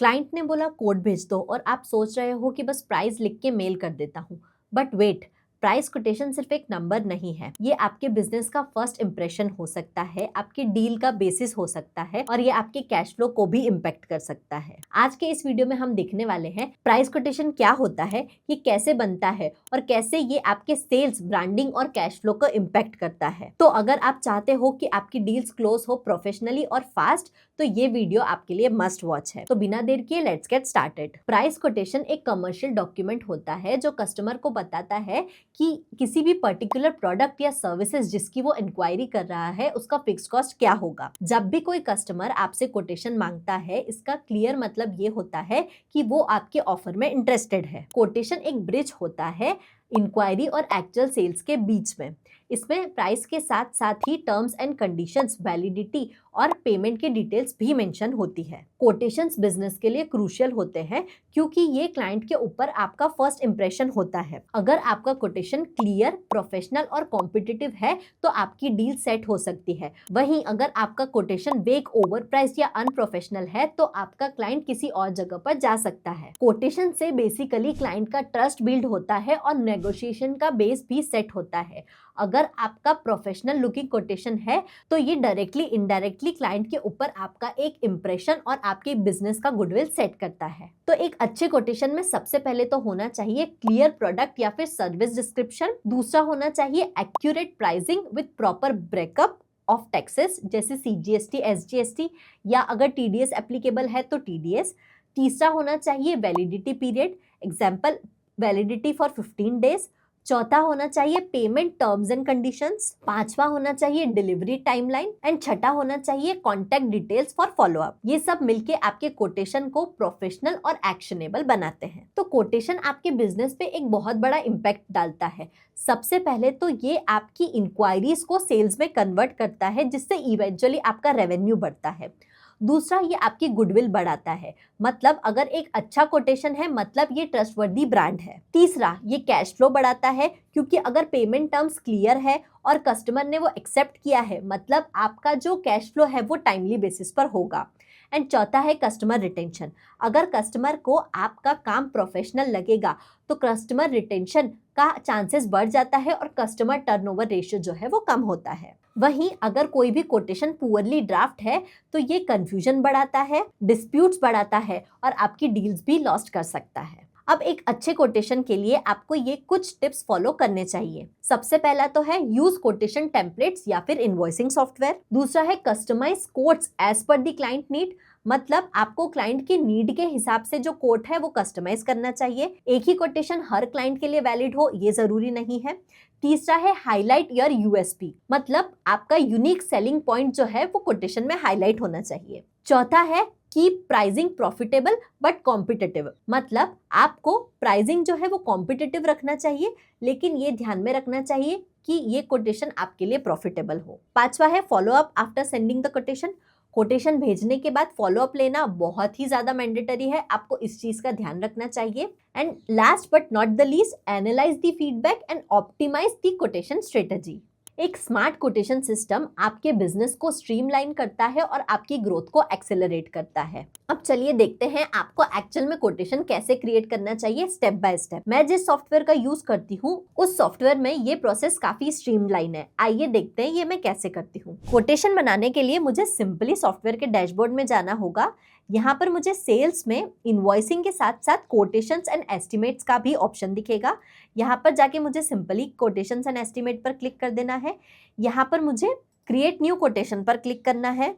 Client ने बोला code भेज दो और आप सोच रहे हो कि बस प्राइस लिख के मेल कर देता हूँ। बट वेट, प्राइस कोटेशन सिर्फ एक नंबर नहीं है, ये आपके बिजनेस का फर्स्ट इंप्रेशन हो सकता है, आपकी डील का बेसिस हो सकता है और ये आपके कैश फ्लो को भी इम्पैक्ट कर सकता है। आज के इस वीडियो में हम देखने वाले हैं प्राइस कोटेशन क्या होता है, ये कैसे बनता है और कैसे ये आपके सेल्स, ब्रांडिंग और कैश फ्लो को इम्पैक्ट करता है। तो अगर आप चाहते हो कि आपकी डील्स क्लोज हो प्रोफेशनली और फास्ट, तो ये वीडियो आपके लिए मस्ट वॉच है। तो बिना देर किए let's get started. Price quotation एक कमर्शियल डॉक्यूमेंट होता है जो कस्टमर को बताता है कि किसी भी पर्टिकुलर प्रोडक्ट या सर्विसेज जिसकी वो इंक्वायरी कर रहा है उसका फिक्स कॉस्ट क्या होगा। जब भी कोई कस्टमर आपसे कोटेशन मांगता है, इसका क्लियर मतलब ये होता है कि वो आपके ऑफर में इंटरेस्टेड है। कोटेशन एक ब्रिज होता है इंक्वायरी और एक्चुअल सेल्स के बीच में। इसमें प्राइस के साथ साथ ही टर्म्स एंड कंडीशंस, वैलिडिटी और पेमेंट की डिटेल्स भी मेंशन होती है। कोटेशंस बिजनेस के लिए क्रूशियल होते हैं क्योंकि ये क्लाइंट के ऊपर आपका फर्स्ट इंप्रेशन होता है। अगर आपका कोटेशन क्लियर, प्रोफेशनल और कॉम्पिटिटिव है तो आपकी डील सेट हो सकती है। वहीं अगर आपका कोटेशन वेग, ओवर प्राइस या अनप्रोफेशनल है तो आपका क्लाइंट किसी और जगह पर जा सकता है। कोटेशन से बेसिकली क्लाइंट का ट्रस्ट बिल्ड होता है और नेगोशिएशन का बेस भी सेट होता है। अगर आपका प्रोफेशनल लुकिंग कोटेशन है तो ये डायरेक्टली इनडायरेक्टली क्लाइंट के ऊपर आपका एक इंप्रेशन और आपके बिजनेस का गुडविल सेट करता है। तो एक अच्छे कोटेशन में सबसे पहले तो होना चाहिए क्लियर प्रोडक्ट या फिर सर्विस डिस्क्रिप्शन। दूसरा होना चाहिए accurate pricing with proper breakup of taxes जैसे CGST, SGST या अगर TDS एप्लीकेबल है तो TDS। तीसरा होना चाहिए validity period, example validity for 15 days. चौथा होना चाहिए पेमेंट टर्म्स एंड कंडीशंस। पांचवा होना चाहिए डिलीवरी टाइमलाइन एंड छठा होना चाहिए कॉन्टैक्ट डिटेल्स फॉर फॉलोअप। ये सब मिलके आपके कोटेशन को प्रोफेशनल और एक्शनेबल बनाते हैं। तो कोटेशन आपके बिजनेस पे एक बहुत बड़ा इम्पैक्ट डालता है। सबसे पहले तो ये आपकी इंक्वायरीज को सेल्स में कन्वर्ट करता है जिससे इवेंचुअली आपका रेवेन्यू बढ़ता है। दूसरा, ये आपकी गुडविल बढ़ाता है, मतलब अगर एक अच्छा कोटेशन है मतलब ये ट्रस्टवर्दी ब्रांड है। तीसरा, ये कैश फ्लो बढ़ाता है क्योंकि अगर पेमेंट टर्म्स क्लियर है और कस्टमर ने वो एक्सेप्ट किया है मतलब आपका जो कैश फ्लो है वो टाइमली बेसिस पर होगा। एंड चौथा है कस्टमर रिटेंशन। अगर कस्टमर को आपका काम प्रोफेशनल लगेगा तो कस्टमर रिटेंशन का चांसेस बढ़ जाता है और कस्टमर टर्नओवर रेशियो जो है वो कम होता है। वहीं अगर कोई भी कोटेशन पुअरली ड्राफ्ट है तो ये कंफ्यूजन बढ़ाता है, डिस्प्यूट्स बढ़ाता है और आपकी डील्स भी लॉस्ट कर सकता है। अब एक अच्छे कोटेशन के लिए आपको ये कुछ टिप्स फॉलो करने चाहिए। सबसे पहला तो है यूज कोटेशन टेम्पलेट्स या फिर इनवॉइसिंग सॉफ्टवेयर। दूसरा है customise quotes as per the client need, मतलब आपको क्लाइंट की नीड के हिसाब से जो कोट है वो कस्टमाइज करना चाहिए। एक ही कोटेशन हर क्लाइंट के लिए वैलिड हो ये जरूरी नहीं है। तीसरा है हाईलाइट योर USP, मतलब आपका यूनिक सेलिंग पॉइंट जो है वो कोटेशन में हाईलाइट होना चाहिए। चौथा है keep pricing profitable but competitive, मतलब आपको प्राइसिंग जो है वो कॉम्पिटिटिव रखना चाहिए लेकिन ये ध्यान में रखना चाहिए कि ये कोटेशन आपके लिए प्रॉफिटेबल हो। पांचवा है follow up after sending the quotation. Quotation भेजने के बाद फॉलो अप लेना बहुत ही ज्यादा मैंडेटरी है, आपको इस चीज का ध्यान रखना चाहिए। And last but not the least, analyse the feedback and optimise the quotation strategy. एक स्मार्ट कोटेशन सिस्टम आपके बिजनेस को स्ट्रीमलाइन करता है और आपकी ग्रोथ को एक्सेलरेट करता है। अब चलिए देखते हैं आपको एक्चुअल में कोटेशन कैसे क्रिएट करना चाहिए स्टेप बाय स्टेप। मैं जिस सॉफ्टवेयर का यूज करती हूँ उस सॉफ्टवेयर में ये प्रोसेस काफी स्ट्रीमलाइन है। आइए देखते हैं ये मैं कैसे करती हूँ। कोटेशन बनाने के लिए मुझे सिंपली सॉफ्टवेयर के डैशबोर्ड में जाना होगा। यहाँ पर मुझे सेल्स में इनवॉइसिंग के साथ साथ कोटेशंस एंड एस्टिमेट्स का भी ऑप्शन दिखेगा। यहाँ पर जाके मुझे सिंपली कोटेशंस एंड एस्टिमेट पर क्लिक कर देना है। यहाँ पर मुझे क्रिएट न्यू कोटेशन पर क्लिक करना है।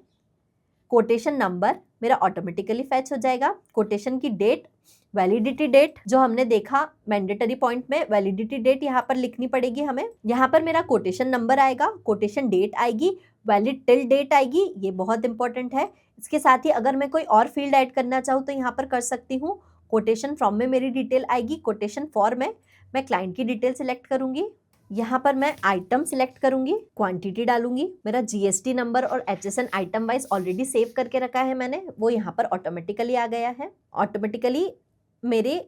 कोटेशन नंबर मेरा ऑटोमेटिकली फैच हो जाएगा। कोटेशन की डेट, वैलिडिटी डेट जो हमने देखा मैंडेटरी पॉइंट में, वैलिडिटी डेट यहाँ पर लिखनी पड़ेगी हमें। यहाँ पर मेरा कोटेशन नंबर आएगा, कोटेशन डेट आएगी, वैलिड टिल डेट आएगी, ये बहुत इंपॉर्टेंट है। इसके साथ ही अगर मैं कोई और फील्ड ऐड करना चाहूँ तो यहाँ पर कर सकती हूँ। कोटेशन फ्रॉम में मेरी डिटेल आएगी, कोटेशन फॉर में मैं क्लाइंट की डिटेल सिलेक्ट करूंगी। यहाँ पर मैं आइटम सिलेक्ट करूंगी, क्वांटिटी डालूंगी, मेरा GST नंबर और HSN item wise already save करके रखा है मैंने, वो यहाँ पर ऑटोमेटिकली आ गया है। ऑटोमेटिकली मेरे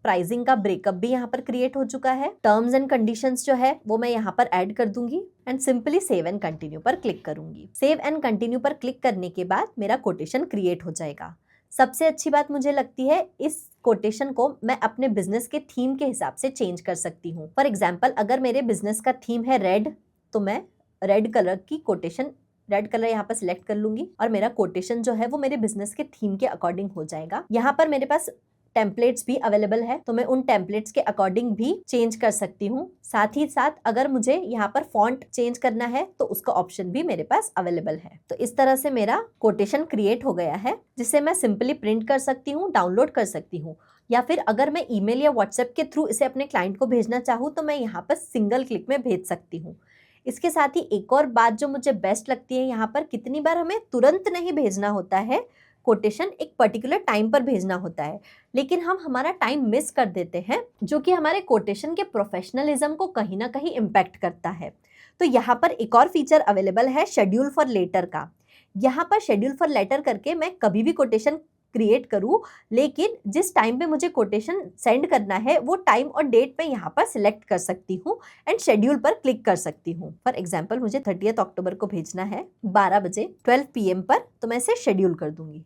प्राइसिंग का ब्रेकअप भी यहाँ पर क्रिएट हो चुका है। टर्म्स एंड कंडीशंस जो है वो मैं यहाँ पर ऐड कर दूंगी and simply save and continue पर क्लिक करूंगी। सेव एंड कंटिन्यू पर क्लिक करने के बाद मेरा कोटेशन क्रिएट हो जाएगा। सबसे अच्छी बात मुझे लगती है, इस कोटेशन को मैं अपने बिजनेस के थीम के हिसाब से चेंज कर सकती हूँ। फॉर एग्जाम्पल, अगर मेरे बिजनेस का थीम है रेड, तो मैं रेड कलर की कोटेशन, रेड कलर यहाँ पर सिलेक्ट कर लूंगी और मेरा कोटेशन जो है वो मेरे बिजनेस के थीम के अकॉर्डिंग हो जाएगा। यहाँ पर मेरे पास टेम्पलेट्स भी अवेलेबल है, तो मैं उन टेम्पलेट्स के अकॉर्डिंग भी चेंज कर सकती हूँ। साथ ही साथ अगर मुझे यहाँ पर फॉन्ट चेंज करना है तो उसका ऑप्शन भी मेरे पास अवेलेबल है। तो इस तरह से मेरा कोटेशन क्रिएट हो गया है, जिसे मैं सिंपली प्रिंट कर सकती हूँ, डाउनलोड कर सकती हूँ, या फिर अगर मैं ईमेल या व्हाट्सएप के थ्रू इसे अपने क्लाइंट को भेजना चाहूँ तो मैं यहाँ पर सिंगल क्लिक में भेज सकती हूँ। इसके साथ ही एक और बात जो मुझे बेस्ट लगती है, यहाँ पर कितनी बार हमें तुरंत नहीं भेजना होता है कोटेशन, एक पर्टिकुलर टाइम पर भेजना होता है, लेकिन हम हमारा टाइम मिस कर देते हैं, जो कि हमारे कोटेशन के प्रोफेशनलिज्म को कहीं ना कहीं इम्पैक्ट करता है। तो यहाँ पर एक और फीचर अवेलेबल है शेड्यूल फॉर लेटर का। यहाँ पर शेड्यूल फॉर लेटर करके मैं कभी भी कोटेशन क्रिएट करूँ, लेकिन जिस टाइम पे मुझे कोटेशन सेंड करना है वो टाइम और डेट मैं यहाँ पर सिलेक्ट कर सकती हूँ एंड शेड्यूल पर क्लिक कर सकती हूँ। फॉर एग्जाम्पल, मुझे 30 अक्टूबर को भेजना है 12 बजे 12 PM पर, तो मैं इसे शेड्यूल कर दूंगी।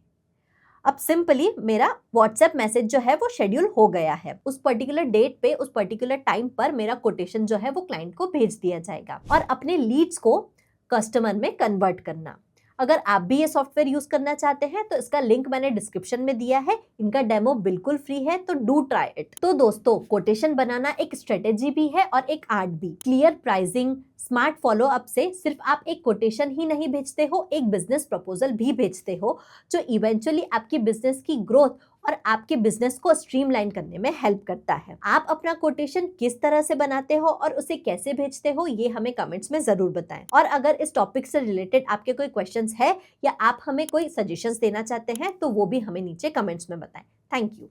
अब सिंपली मेरा व्हाट्सएप मैसेज जो है वो शेड्यूल हो गया है। उस पर्टिकुलर डेट पे, उस पर्टिकुलर टाइम पर मेरा कोटेशन जो है वो क्लाइंट को भेज दिया जाएगा। और अपने लीड्स को कस्टमर में कन्वर्ट करना, अगर आप भी ये सॉफ्टवेयर यूज करना चाहते हैं तो इसका लिंक मैंने डिस्क्रिप्शन में दिया है। इनका डेमो बिल्कुल फ्री है, तो डू ट्राई इट। तो दोस्तों, कोटेशन बनाना एक स्ट्रेटेजी भी है और एक आर्ट भी। Clear pricing, smart follow up से सिर्फ आप एक कोटेशन ही नहीं भेजते हो, एक बिजनेस प्रपोजल भी भेजते हो, जो इवेंचुअली आपकी बिजनेस की ग्रोथ और आपके बिजनेस को स्ट्रीमलाइन करने में हेल्प करता है। आप अपना कोटेशन किस तरह से बनाते हो और उसे कैसे भेजते हो, ये हमें कमेंट्स में जरूर बताएं। और अगर इस टॉपिक से रिलेटेड आपके कोई क्वेश्चंस है या आप हमें कोई सजेशंस देना चाहते हैं तो वो भी हमें नीचे कमेंट्स में बताएं। Thank you.